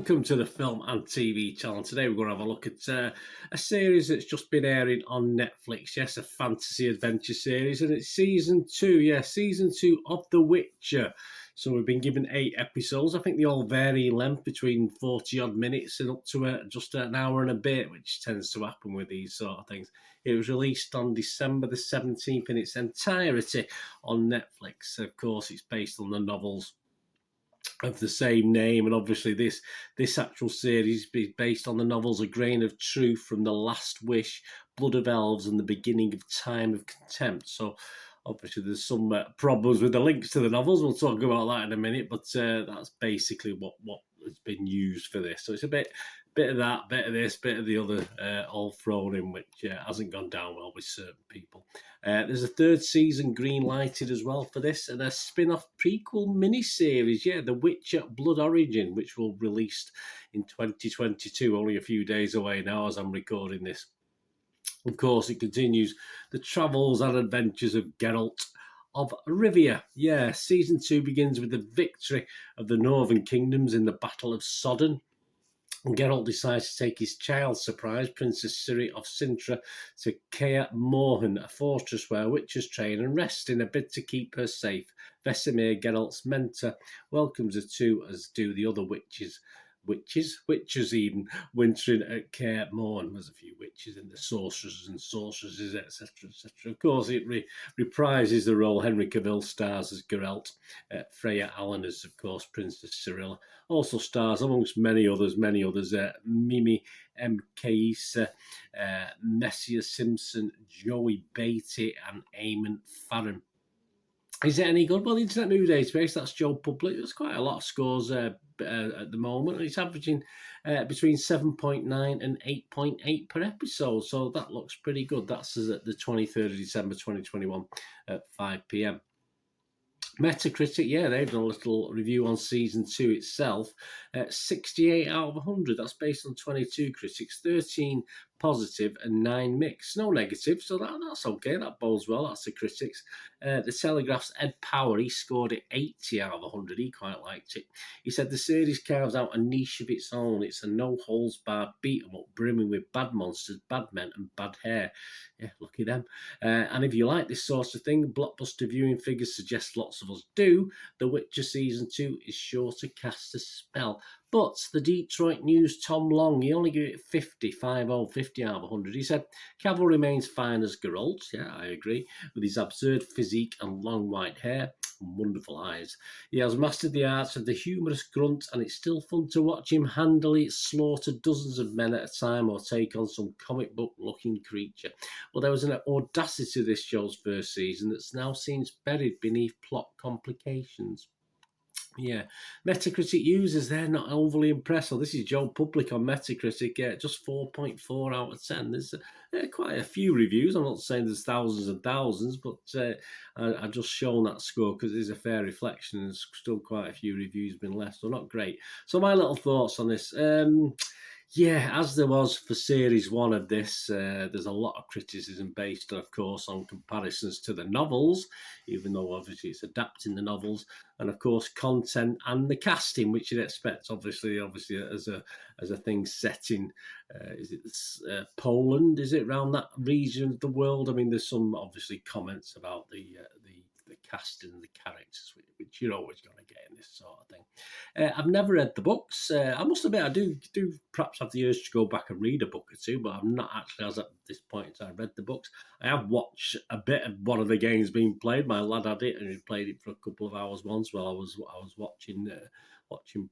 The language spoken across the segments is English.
welcome to the Film and TV channel. Today we're going to have a look at a series that's just been airing on Netflix. Yes, a fantasy adventure series, and it's season 2. Yeah, season 2 of The Witcher. So we've been given 8 episodes. I think they all vary in length between 40 odd minutes and up to just an hour and a bit, which tends to happen with these sort of things. It was released on December the 17th in its entirety on Netflix. Of course, it's based on the novels of the same name, and obviously this actual series is based on the novels A Grain of Truth, From the Last Wish, Blood of Elves, and The Beginning of Time of Contempt. So obviously there's some problems with the links to the novels. We'll talk about that in a minute, but that's basically what has been used for this. So it's a bit of that, bit of this, bit of the other, all thrown in, which hasn't gone down well with certain people. There's a 3rd season green-lighted as well for this, and a spin-off prequel mini-series, The Witcher Blood Origin, which will release in 2022, only a few days away now as I'm recording this. Of course, it continues the travels and adventures of Geralt of Rivia. Season 2 begins with the victory of the Northern Kingdoms in the Battle of Sodden. Geralt decides to take his child surprise, Princess Ciri of Sintra, to Kaer Morhen, a fortress where witches train and rest in a bid to keep her safe. Vesemir, Geralt's mentor, welcomes her too, as do the other witches even, wintering at Kaer Morhen. There's a few witches in the sorcerers and sorceresses, etc., etc. Of course, it reprises the role Henry Cavill stars as Geralt. Freya Allen as, of course, Princess Cyrilla. Also stars, amongst many others, Mimi M. Kaisa, Messiah Simpson, Joey Beatty, and Eamon Farren. Is it any good? Well, the Internet Movie Database, that's Joe Public. There's quite a lot of scores at the moment. It's averaging between 7.9 and 8.8 per episode, so that looks pretty good. That's at the 23rd of December 2021 at 5 p.m. Metacritic, they've done a little review on season 2 itself. 68 out of 100. That's based on 22 critics, 13 positive and 9 mixed. No negative, so that's okay. That bodes well. That's the critics. The Telegraph's Ed Power, he scored it 80 out of 100. He quite liked it. He said the series carves out a niche of its own. It's a no-holds-barred beat-em-up brimming with bad monsters, bad men and bad hair. Yeah, lucky them. And if you like this sort of thing, blockbuster viewing figures suggest lots of us do, The Witcher Season 2 is sure to cast a spell. But the Detroit News' Tom Long, he only gave it 50 out of 100. He said, Cavill remains fine as Geralt, I agree, with his absurd physique and long white hair and wonderful eyes. He has mastered the arts of the humorous grunt, and it's still fun to watch him handily slaughter dozens of men at a time or take on some comic book-looking creature. Well, there was an audacity to this show's first season that now seems buried beneath plot complications. Metacritic users, they're not overly impressed. Well, this is Joe Public on Metacritic, just 4.4 out of 10. There's quite a few reviews. I'm not saying there's thousands and thousands, but I've just shown that score because it is a fair reflection. There's still quite a few reviews been left, so not great. So my little thoughts on this. As there was for Series 1 of this, there's a lot of criticism based, of course, on comparisons to the novels, even though obviously it's adapting the novels, and of course content and the casting, which you'd expect, obviously as a thing set in, is it Poland? Is it around that region of the world? I mean, there's some obviously comments about the casting and the characters, which you're always going to get in this sort of thing. I've never read the books. I must admit, I do perhaps have the urge to go back and read a book or two, but I'm not actually, as at this point, I read the books. I have watched a bit of one of the games being played. My lad had it, and he played it for a couple of hours once while I was watching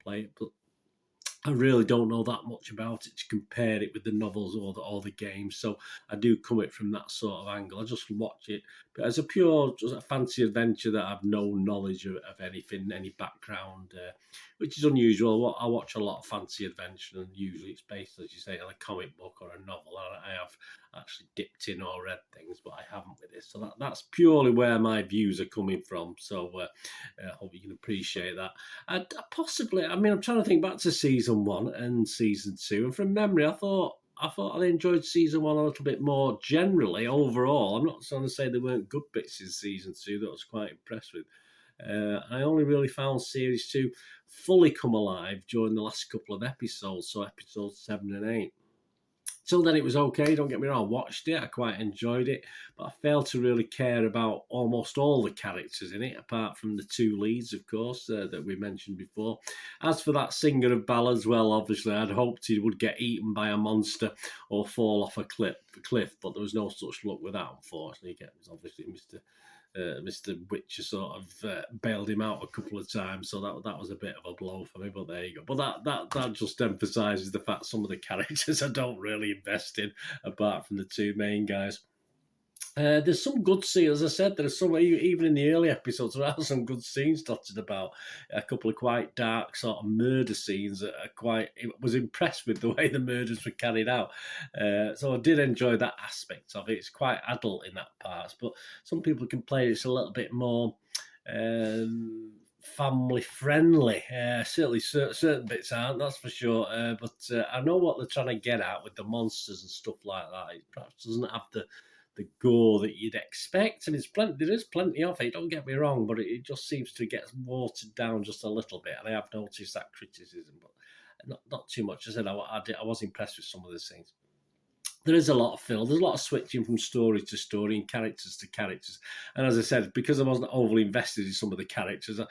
play it, but I really don't know that much about it to compare it with the novels or the games, so I do come it from that sort of angle. I just watch it, but as just a fancy adventure that I've no knowledge of anything, any background, which is unusual. I watch a lot of fancy adventure, and usually it's based, as you say, on a comic book or a novel. I have actually dipped in or read things, but I haven't with this, so that's purely where my views are coming from. So I hope you can appreciate that. I'm trying to think back to season 1 and season 2, and from memory, I thought I enjoyed season 1 a little bit more generally overall. I'm not trying to say there weren't good bits in season 2 that I was quite impressed with. I only really found series 2 fully come alive during the last couple of episodes, so episodes 7 and 8. Till then, it was okay, don't get me wrong, I watched it, I quite enjoyed it, but I failed to really care about almost all the characters in it, apart from the two leads, of course, that we mentioned before. As for that singer of ballads, well, obviously, I'd hoped he would get eaten by a monster or fall off a cliff, but there was no such luck with that, unfortunately. It was obviously Mr. Witcher sort of bailed him out a couple of times, so that was a bit of a blow for me. But there you go. But that just emphasises the fact some of the characters I don't really invest in, apart from the two main guys. There's some good scenes, as I said. There's some, even in the early episodes, there are some good scenes dotted about. A couple of quite dark sort of murder scenes that are quite. I was impressed with the way the murders were carried out. So I did enjoy that aspect of it. It's quite adult in that part, but some people complain it's a little bit more family friendly. Certainly certain bits aren't, that's for sure. But I know what they're trying to get at with the monsters and stuff like that. It perhaps doesn't have the gore that you'd expect, and there is plenty of it, don't get me wrong, but it just seems to get watered down just a little bit, and I have noticed that criticism, but not too much. As I said, I was impressed with some of the scenes. There is a lot of fill. There's a lot of switching from story to story and characters to characters. And as I said, because I wasn't overly invested in some of the characters, I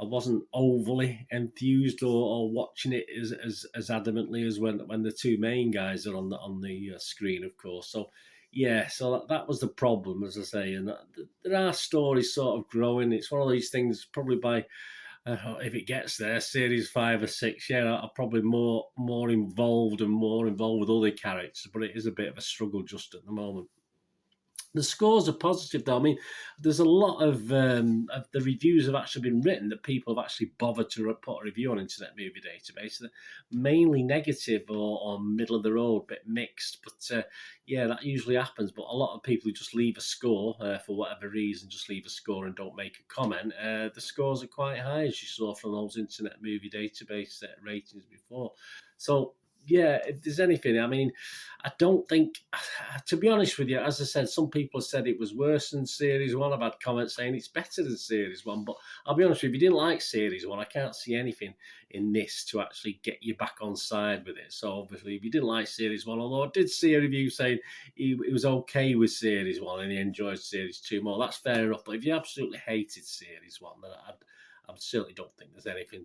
wasn't overly enthused or watching it as adamantly as when the two main guys are on the screen, of course. So yeah, so that was the problem, as I say. And there are stories sort of growing. It's one of these things, probably by if it gets there, series 5 or 6, yeah, I'm probably more involved with other characters, but it is a bit of a struggle just at the moment. The scores are positive, though. I mean, there's a lot of the reviews have actually been written that people have actually bothered to put a review on Internet Movie Database. They're mainly negative or middle of the road, bit mixed. But yeah, that usually happens. But a lot of people who just leave a score for whatever reason, just leave a score and don't make a comment. The scores are quite high, as you saw from those Internet Movie Database ratings before. So yeah, if there's anything, I mean, I don't think, to be honest with you, as I said, some people have said it was worse than Series 1. I've had comments saying it's better than Series 1, but I'll be honest with you, if you didn't like Series 1, I can't see anything in this to actually get you back on side with it. So obviously, if you didn't like Series 1, although I did see a review saying it was okay with Series 1 and he enjoyed Series 2 more, that's fair enough. But if you absolutely hated Series 1, then I certainly don't think there's anything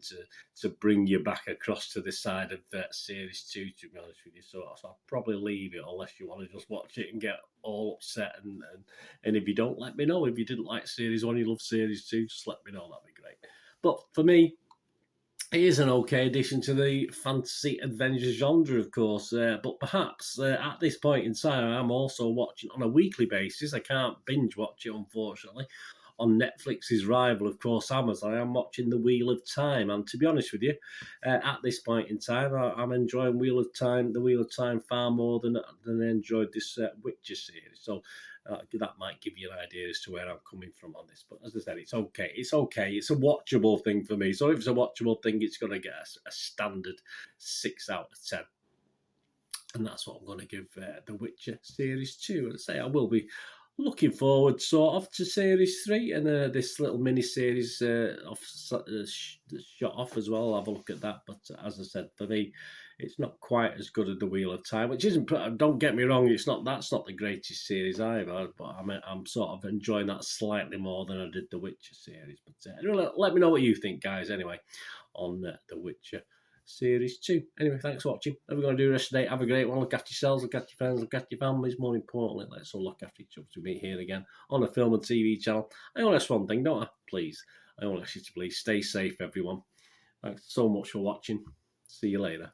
to bring you back across to the side of Series 2, to be honest with you. So I'll probably leave it unless you want to just watch it and get all upset. And if you don't, let me know. If you didn't like Series 1, you love Series 2, just let me know. That'd be great. But for me, it is an okay addition to the fantasy adventure genre, of course. But perhaps at this point in time, I'm also watching on a weekly basis. I can't binge watch it, unfortunately. On Netflix's rival, of course, Amazon, I'm watching The Wheel of Time. And to be honest with you, at this point in time, I'm enjoying The Wheel of Time far more than I enjoyed this Witcher series. So that might give you an idea as to where I'm coming from on this. But as I said, it's okay. It's okay. It's a watchable thing for me. So if it's a watchable thing, it's going to get a standard 6 out of 10. And that's what I'm going to give The Witcher Series 2. And I say I will be looking forward sort of to Series 3 and this little mini-series shot off as well. I'll have a look at that. But as I said, for me, it's not quite as good as The Wheel of Time, which isn't, don't get me wrong, that's not the greatest series either, but I'm sort of enjoying that slightly more than I did the Witcher series. But let me know what you think, guys, anyway, on The Witcher Series 2. Anyway, thanks for watching. What we're going to do the rest of the day. Have a great one. Look after yourselves, look after your friends, look after your families. More importantly, let's all look after each other to meet here again on a film and TV channel. I only ask one thing, don't I? Please. I only ask you to please stay safe, everyone. Thanks so much for watching. See you later.